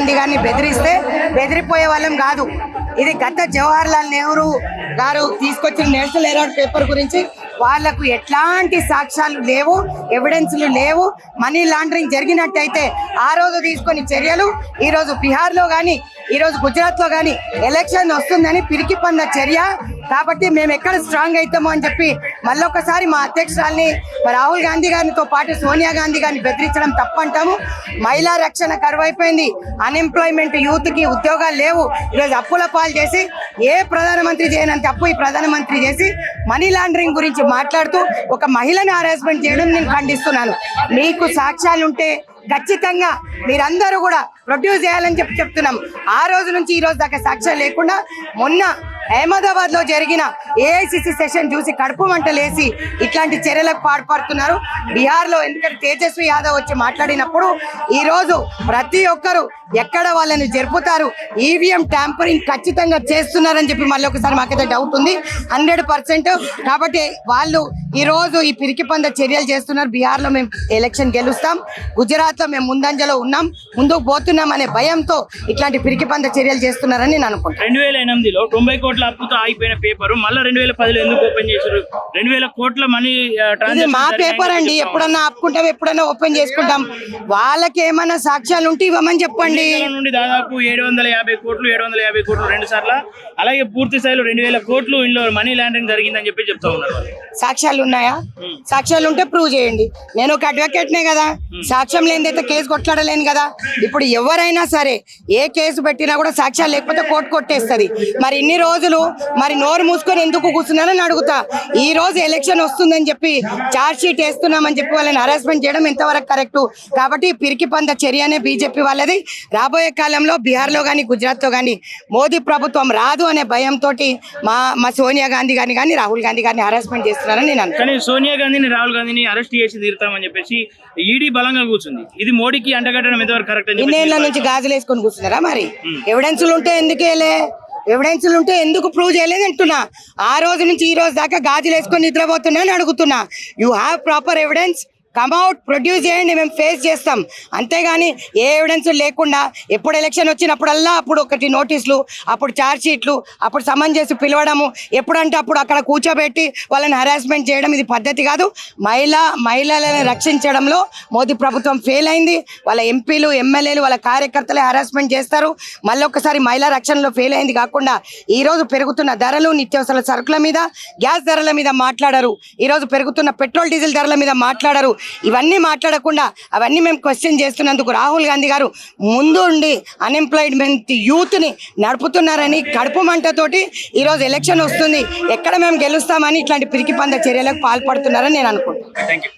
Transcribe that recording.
గాంధీ గారిని బెదిరిస్తే బెదిరిపోయే వాళ్ళం కాదు. ఇది గత జవహర్లాల్ నెహ్రూ గారు తీసుకొచ్చిన నేషనల్ హెరాల్డ్ పేపర్ గురించి వాళ్లకు ఎట్లాంటి సాక్ష్యాలు లేవు, ఎవిడెన్స్లు లేవు. మనీ లాండరింగ్ జరిగినట్టయితే ఆ రోజు తీసుకొని చర్యలు ఈరోజు బీహార్లో కానీ ఈరోజు గుజరాత్లో కానీ ఎలక్షన్ వస్తుందని పిరికి పొంద చర్య. కాబట్టి మేము ఎక్కడ స్ట్రాంగ్ అవుతామో అని చెప్పి మళ్ళొకసారి మా అధ్యక్షురాల్ని రాహుల్ గాంధీ గారితో పాటు సోనియా గాంధీ గారిని బెదిరించడం తప్పంటాము. మహిళా రక్షణ కరువైపోయింది, అన్ఎంప్లాయ్మెంట్, యూత్కి ఉద్యోగాలు లేవు. ఈరోజు అప్పుల పాలు చేసి ఏ ప్రధానమంత్రి చేయనంత అప్పు ఈ ప్రధానమంత్రి చేసి మనీ లాండరింగ్ గురించి మాట్లాడుతూ ఒక మహిళని హరాస్మెంట్ చేయడం నేను ఖండిస్తున్నాను. మీకు సాక్ష్యాలుంటే ఖచ్చితంగా మీరందరూ కూడా ప్రొడ్యూస్ చేయాలని చెప్తున్నాం. ఆ రోజు నుంచి ఈ రోజు దాకా సాక్ష్యాలు లేకుండా మొన్న అహ్మదాబాద్ లో జరిగిన ఏఐసిసి సెషన్ చూసి కడుపు మంటలేసి ఇట్లాంటి చర్యలకు పాల్పడుతున్నారు. బీహార్ లో ఎందుకంటే తేజస్వి యాదవ్ వచ్చి మాట్లాడినప్పుడు ఈ రోజు ప్రతి ఒక్కరు ఎక్కడ వాళ్ళని జరుపుతారు, ఈవీఎం ట్యాంపరింగ్ ఖచ్చితంగా చేస్తున్నారని చెప్పి మళ్ళీ ఒకసారి మాకైతే డౌట్ ఉంది 100%. కాబట్టి వాళ్ళు ఈ రోజు ఈ పిరికి పంద చర్యలు చేస్తున్నారు. బీహార్ లో మేము ఎలక్షన్ గెలుస్తాం, గుజరాత్ లో మేము ముందంజలో ఉన్నాం, ముందుకు పోతున్నాం అనే భయంతో ఇట్లాంటి పిరికి పంద చర్యలు చేస్తున్నారని నేను అనుకుంటాను. 2008లో 90 కోట్ల అప్పుతో ఆగిపోయిన పేపర్ మళ్ళీ 2010లో ఎందుకు ఓపెన్ చేశారు? 2000 కోట్ల మనీ ఇది మా పేపర్ అండి, ఎప్పుడన్నా ఆపుకుంటాం, ఎప్పుడన్నా ఓపెన్ చేసుకుంటాం. వాళ్ళకి ఏమైనా సాక్ష్యాలు ఉంటే ఇవ్వమని చెప్పండి. నుండి దాదాపు 750 కోట్లు 2 సార్లు, అలాగే పూర్తి స్థాయిలో 2000 కోట్లు ఇందులో మనీ లాండరింగ్ జరిగిందని చెప్పి చెప్తా ఉన్నారు. సాక్ష్యాలు ఉన్నాయా? సాక్ష్యాలు ఉంటే ప్రూవ్ చేయండి. నేను ఒక అడ్వకేట్నే కదా, సాక్ష్యం లేనిదైతే కేసు కొట్లాడలేను కదా. ఇప్పుడు ఎవరైనా సరే ఏ కేసు పెట్టినా కూడా సాక్ష్యాలు లేకపోతే కోర్టు కొట్టేస్తుంది. మరి ఇన్ని రోజులు మరి నోరు మూసుకొని ఎందుకు కూర్చున్నారని అడుగుతా. ఈ రోజు ఎలక్షన్ వస్తుందని చెప్పి ఛార్జ్ షీట్ వేస్తున్నామని చెప్పి వాళ్ళని హరాస్మెంట్ చేయడం ఎంతవరకు కరెక్ట్? కాబట్టి పిరికి పంద చర్యనే బీజేపీ వాళ్ళది. రాబోయే కాలంలో బీహార్లో కానీ గుజరాత్లో కానీ మోదీ ప్రభుత్వం రాదు అనే భయంతో మా సోనియా గాంధీ గారిని కానీ రాహుల్ గాంధీ గారిని హరాస్మెంట్ చేస్తున్నారని నేను అనుకుంటున్నాను. కానీ సోనియా గాంధీని రాహుల్ గాంధీని అరెస్ట్ చేసి తీరుతామని చెప్పేసి ఈడీ బలంగా కూర్చుంది. ఇది మోడీకి అంటగట్టడం ఎంతవరకు కరెక్ట్? ఇన్నేళ్ల నుంచి గాజులు వేసుకొని కూర్చున్నారా? మరి ఎవిడెన్స్లు ఉంటే ఎందుకేలే, ఎవిడెన్స్లు ఉంటే ఎందుకు ప్రూవ్ చేయలేదు అంటున్నా. ఆ రోజు నుంచి ఈ రోజు దాకా గాజులు వేసుకొని నిద్రపోతున్నా అని అడుగుతున్నా. You have proper evidence, come out, produce చేయండి, మేము ఫేస్ చేస్తాం. అంతేగాని ఏ ఎవిడెన్స్ లేకుండా ఎప్పుడు ఎలక్షన్ వచ్చినప్పుడల్లా అప్పుడు ఒకటి నోటీసులు, అప్పుడు ఛార్జ్ షీట్లు, అప్పుడు సమన్ చేసి పిలవడము, ఎప్పుడంటే అప్పుడు అక్కడ కూర్చోబెట్టి వాళ్ళని హరాస్మెంట్ చేయడం ఇది పద్ధతి కాదు. మహిళలను రక్షించడంలో మోదీ ప్రభుత్వం ఫెయిల్ అయింది. వాళ్ళ ఎంపీలు, ఎమ్మెల్యేలు, వాళ్ళ కార్యకర్తలే హరాస్మెంట్ చేస్తారు. మళ్ళీ ఒక్కసారి మహిళా రక్షణలో ఫెయిల్ అయింది కాకుండా ఈరోజు పెరుగుతున్న ధరలు, నిత్యావసర సరుకుల మీద, గ్యాస్ ధరల మీద మాట్లాడరు. ఈరోజు పెరుగుతున్న పెట్రోల్, డీజిల్ ధరల మీద మాట్లాడరు. ఇవన్నీ మాట్లాడకుండా అవన్నీ మేము క్వశ్చన్ చేస్తున్నందుకు రాహుల్ గాంధీ గారు ముందు ఉండి అన్ఎంప్లాయ్మెంట్ యూత్ని నడుపుతున్నారని కడుపు మంటతోటి ఈరోజు ఎలక్షన్ వస్తుంది, ఎక్కడ మేము గెలుస్తామని ఇట్లాంటి పిరికి పంద చర్యలకు పాల్పడుతున్నారని నేను అనుకుంటున్నాను.